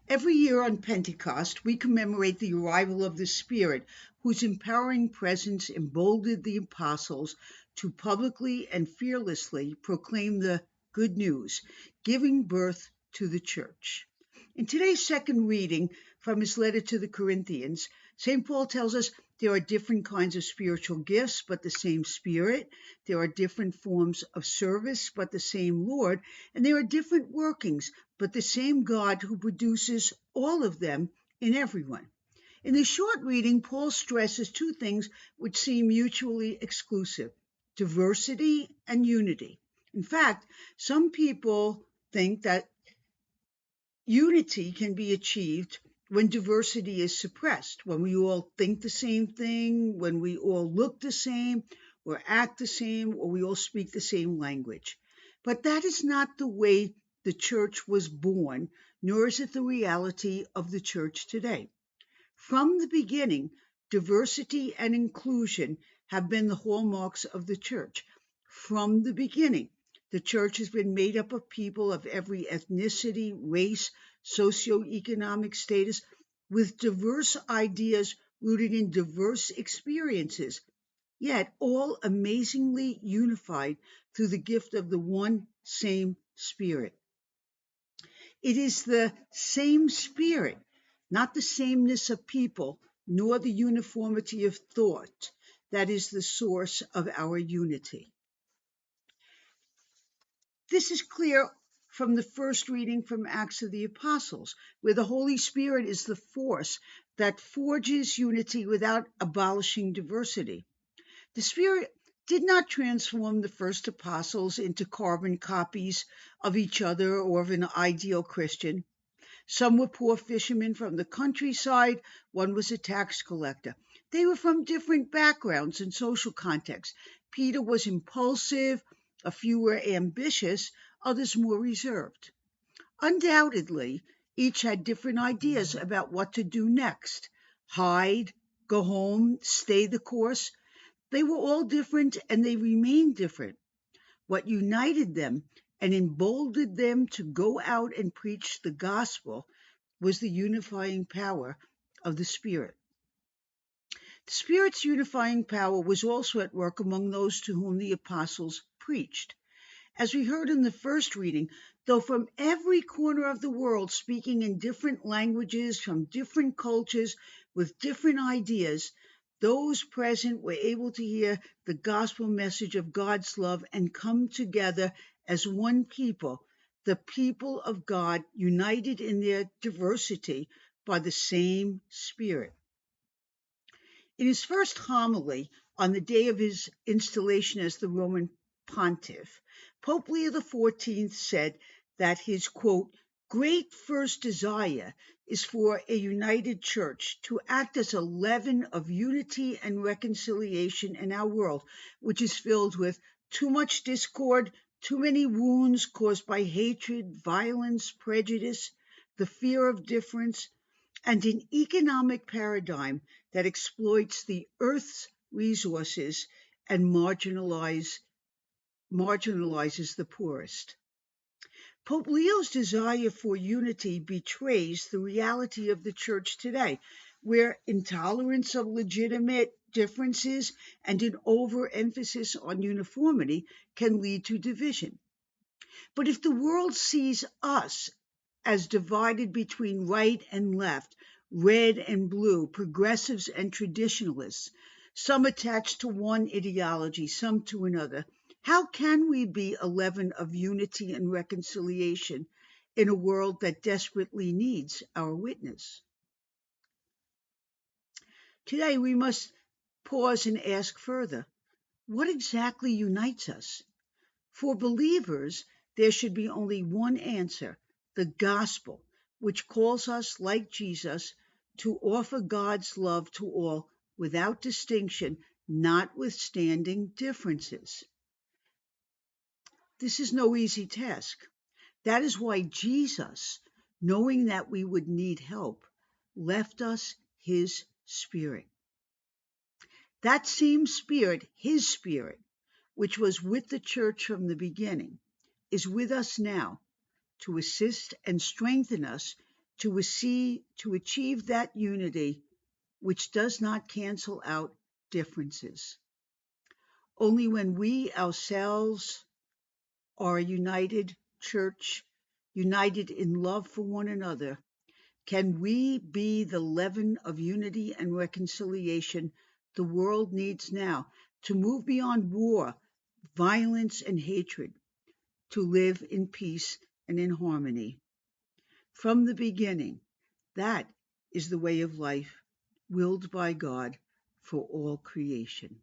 Every year on Pentecost, we commemorate the arrival of the Spirit, whose empowering presence emboldened the apostles to publicly and fearlessly proclaim the good news, giving birth to the church. In today's second reading from his letter to the Corinthians, St. Paul tells us there are different kinds of spiritual gifts, but the same Spirit. There are different forms of service, but the same Lord. And there are different workings, but the same God who produces all of them in everyone. In the short reading, Paul stresses two things which seem mutually exclusive: diversity and unity. In fact, some people think that unity can be achieved when diversity is suppressed, when we all think the same thing, when we all look the same, or act the same, or we all speak the same language. But that is not the way the church was born, nor is it the reality of the church today. From the beginning, diversity and inclusion have been the hallmarks of the church. From the beginning, the church has been made up of people of every ethnicity, race, socioeconomic status, with diverse ideas rooted in diverse experiences, yet all amazingly unified through the gift of the one same Spirit. It is the same Spirit, not the sameness of people, nor the uniformity of thought, that is the source of our unity. This is clear from the first reading from Acts of the Apostles, where the Holy Spirit is the force that forges unity without abolishing diversity. The Spirit did not transform the first apostles into carbon copies of each other or of an ideal Christian. Some were poor fishermen from the countryside, one was a tax collector. They were from different backgrounds and social contexts. Peter was impulsive, a few were ambitious, others more reserved. Undoubtedly, each had different ideas about what to do next: hide, go home, stay the course. They were all different and they remained different. What united them and emboldened them to go out and preach the gospel was the unifying power of the Spirit. The Spirit's unifying power was also at work among those to whom the apostles preached. As we heard in the first reading, though from every corner of the world, speaking in different languages, from different cultures, with different ideas, those present were able to hear the gospel message of God's love and come together as one people, the people of God, united in their diversity by the same Spirit. In his first homily on the day of his installation as the Roman pontiff, Pope Leo XIV said that his, quote, great first desire is for a united church to act as a leaven of unity and reconciliation in our world, which is filled with too much discord, too many wounds caused by hatred, violence, prejudice, the fear of difference, and an economic paradigm that exploits the earth's resources and marginalizes the poorest. Pope Leo's desire for unity betrays the reality of the church today, where intolerance of legitimate differences and an overemphasis on uniformity can lead to division. But if the world sees us as divided between right and left, red and blue, progressives and traditionalists, some attached to one ideology, some to another, how can we be a leaven of unity and reconciliation in a world that desperately needs our witness? Today we must pause and ask further, what exactly unites us? For believers, there should be only one answer: the gospel, which calls us, like Jesus, to offer God's love to all without distinction, notwithstanding differences. This is no easy task. That is why Jesus, knowing that we would need help, left us his Spirit. That same Spirit, his Spirit, which was with the church from the beginning, is with us now to assist and strengthen us to achieve that unity which does not cancel out differences. Only when we ourselves are a united church, united in love for one another, can we be the leaven of unity and reconciliation the world needs now to move beyond war, violence, and hatred, to live in peace and in harmony. From the beginning, that is the way of life willed by God for all creation.